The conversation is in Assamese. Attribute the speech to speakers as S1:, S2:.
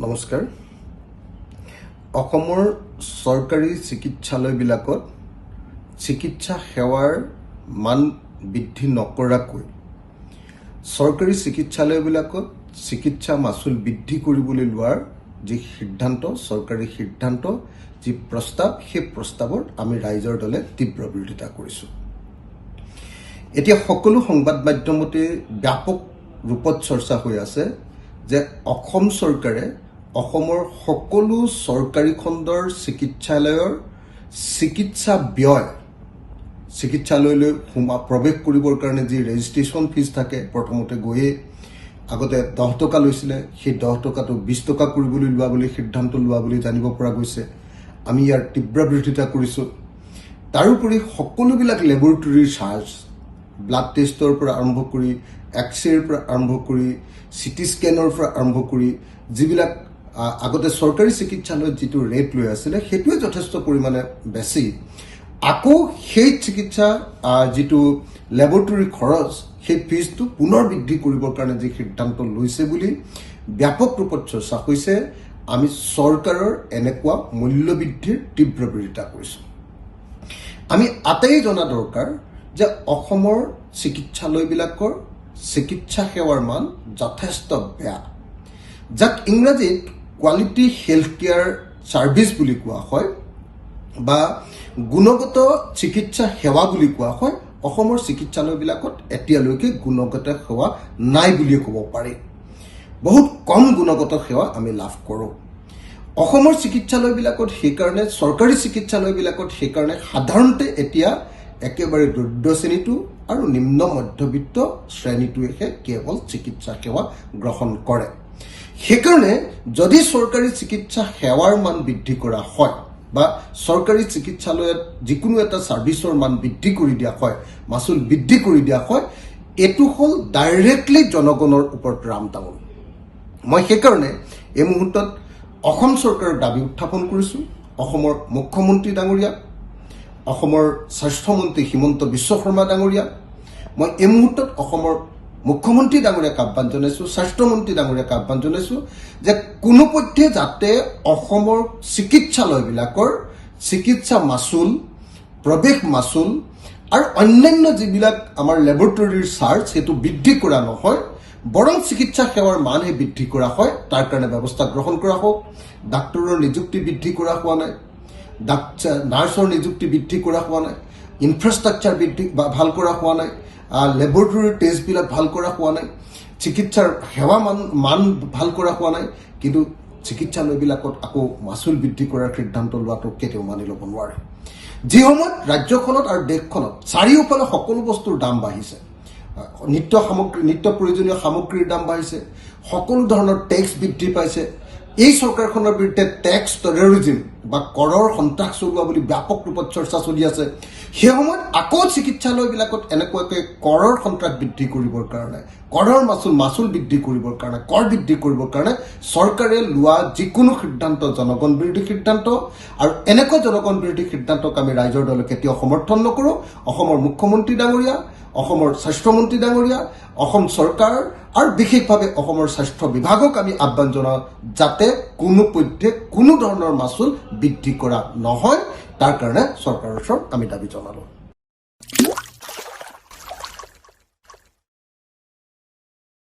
S1: নমস্কাৰ। অসমৰ চৰকাৰী চিকিৎসালয়বিলাকত চিকিৎসা সেৱাৰ মান বৃদ্ধি নকৰাকৈ চৰকাৰী চিকিৎসালয়বিলাকত চিকিৎসা মাচুল বৃদ্ধি কৰিবলৈ লোৱাৰ যি সিদ্ধান্ত, চৰকাৰী সিদ্ধান্ত, যি প্ৰস্তাৱ, সেই প্ৰস্তাৱত আমি ৰাইজৰ দলে তীব্ৰ বিৰোধিতা কৰিছোঁ। এতিয়া সকলো সংবাদ মাধ্যমতে ব্যাপক ৰূপত চৰ্চা হৈ আছে যে অসম চৰকাৰে অসমৰ সকলো চৰকাৰী খণ্ডৰ চিকিৎসালয়ৰ চিকিৎসা ব্যয়, চিকিৎসালয়লৈ প্ৰৱেশ কৰিবৰ কাৰণে যি ৰেজিষ্ট্ৰেশ্যন ফিজ থাকে, প্ৰথমতে গৈয়ে আগতে 10 টকা লৈছিলে, সেই 10 টকাটো 20 টকা কৰিবলৈ লোৱা বুলি সিদ্ধান্ত লোৱা বুলি জানিব পৰা গৈছে। আমি ইয়াৰ তীব্ৰ বিৰোধিতা কৰিছোঁ। তাৰোপৰি সকলোবিলাক লেবৰেটৰীৰ চাৰ্জ, ব্লাড টেষ্টৰ পৰা আৰম্ভ কৰি, এক্সৰেৰ পৰা আৰম্ভ কৰি, চিটি স্কেনৰ পৰা আৰম্ভ কৰি যিবিলাক আগতে চৰকাৰী চিকিৎসালয়ত যিটো ৰেট লৈ আছিলে সেইটোৱে যথেষ্ট পৰিমাণে বেছি। আকৌ সেই চিকিৎসা যিটো লেবৰেটৰীৰ খৰচ, সেই ফিজটো পুনৰ বৃদ্ধি কৰিবৰ কাৰণে যি সিদ্ধান্ত লৈছে বুলি ব্যাপক ৰূপত চৰ্চা হৈছে। আমি চৰকাৰৰ এনেকুৱা মূল্য বৃদ্ধিৰ তীব্ৰ বিৰোধিতা কৰিছোঁ। আমি আটাইয়ে জনা দৰকাৰ যে অসমৰ চিকিৎসালয়বিলাকৰ চিকিৎসা সেৱাৰ মান যথেষ্ট বেয়া, যাক ইংৰাজীত কোৱালিটি হেল্থ কেয়াৰ ছাৰ্ভিচ বুলি কোৱা হয় বা গুণগত চিকিৎসা সেৱা বুলি কোৱা হয়। অসমৰ চিকিৎসালয়বিলাকত এতিয়ালৈকে গুণগত সেৱা নাই বুলিয়ে ক'ব পাৰি। বহুত কম গুণগত সেৱা আমি লাভ কৰোঁ। অসমৰ চিকিৎসালয়বিলাকত সেইকাৰণে, চৰকাৰী চিকিৎসালয়বিলাকত সেইকাৰণে সাধাৰণতে এতিয়া একেবাৰে দৰিদ্ৰ শ্ৰেণীটো আৰু নিম্ন মধ্যবিত্ত শ্ৰেণীটোৱেহে কেৱল চিকিৎসা সেৱা গ্ৰহণ কৰে। সেইকাৰণে যদি চৰকাৰী চিকিৎসা সেৱাৰ মান বৃদ্ধি কৰা হয় বা চৰকাৰী চিকিৎসালয়ত যিকোনো এটা ছাৰ্ভিচৰ মান বৃদ্ধি কৰি দিয়া হয়, মাচুল বৃদ্ধি কৰি দিয়া হয়, এইটো হ'ল ডাইৰেক্টলি জনগণৰ ওপৰত ৰামটাঙন। মই সেইকাৰণে এই মুহূৰ্তত অসম চৰকাৰৰ দাবী উত্থাপন কৰিছোঁ। অসমৰ মুখ্যমন্ত্ৰী ডাঙৰীয়া, অসমৰ স্বাস্থ্যমন্ত্ৰী হিমন্ত বিশ্ব শৰ্মা ডাঙৰীয়া, মই এই মুহূৰ্তত অসমৰ মুখ্যমন্ত্ৰী ডাঙৰীয়াক আহ্বান জনাইছোঁ, স্বাস্থ্যমন্ত্ৰী ডাঙৰীয়াক আহ্বান জনাইছোঁ যে কোনোপধ্যে যাতে অসমৰ চিকিৎসালয়বিলাকৰ চিকিৎসা মাচুল, প্ৰৱেশ মাচুল আৰু অন্যান্য যিবিলাক আমাৰ লেবৰেটৰীৰ চাৰ্জ, সেইটো বৃদ্ধি কৰা নহয়, বৰং চিকিৎসা সেৱাৰ মানহে বৃদ্ধি কৰা হয়। তাৰ কাৰণে ব্যৱস্থা গ্ৰহণ কৰা হওক। ডাক্তৰৰ নিযুক্তি বৃদ্ধি কৰা হোৱা নাই, নাৰ্ছৰ নিযুক্তি বৃদ্ধি কৰা হোৱা নাই, ইনফ্ৰাষ্ট্ৰাকচাৰ বৃদ্ধি ভাল কৰা হোৱা নাই, লেবৰেটৰীৰ টেষ্টবিলাক ভাল কৰা হোৱা নাই, চিকিৎসাৰ সেৱা মান ভাল কৰা হোৱা নাই। কিন্তু চিকিৎসালয়বিলাকত আকৌ মাচুল বৃদ্ধি কৰাৰ সিদ্ধান্ত লোৱাটো কেতিয়াও মানি ল'ব নোৱাৰে। যি সময়ত ৰাজ্যখনত আৰু দেশখনত চাৰিওফালে সকলো বস্তুৰ দাম বাঢ়িছে, নিত্য প্ৰয়োজনীয় সামগ্ৰীৰ দাম বাঢ়িছে, সকলো ধৰণৰ টেক্স বৃদ্ধি পাইছে, এই চৰকাৰখনৰ বিৰুদ্ধে টেক্স টেৰৰিজিম বা কৰৰ সন্ত্ৰাস চলোৱা বুলি ব্যাপক ৰূপত চৰ্চা চলি আছে। সেই সময়ত আকৌ চিকিৎসালয়বিলাকত এনেকুৱাকৈ কৰৰ সন্ত্ৰাস বৃদ্ধি কৰিবৰ কাৰণে, কৰৰ মাচুল বৃদ্ধি কৰিবৰ কাৰণে, কৰ বৃদ্ধি কৰিবৰ কাৰণে চৰকাৰে লোৱা যিকোনো সিদ্ধান্ত জনগণ বিৰোধী সিদ্ধান্ত, আৰু এনেকুৱা জনগণ বিৰোধী সিদ্ধান্তক আমি ৰাইজৰ দলে কেতিয়াও সমৰ্থন নকৰোঁ। অসমৰ মুখ্যমন্ত্ৰী ডাঙৰীয়া, অসমৰ স্বাস্থ্যমন্ত্ৰী ডাঙৰীয়া, অসম চৰকাৰ আৰু বিশেষভাৱে অসমৰ স্বাস্থ্য বিভাগক আমি আহ্বান জনাওঁ যাতে কোনোপধ্যে কোনো ধৰণৰ মাচুল বৃদ্ধি কৰা নহয়। তাৰ কাৰণে চৰকাৰৰ ওচৰত আমি দাবী জনালোঁ।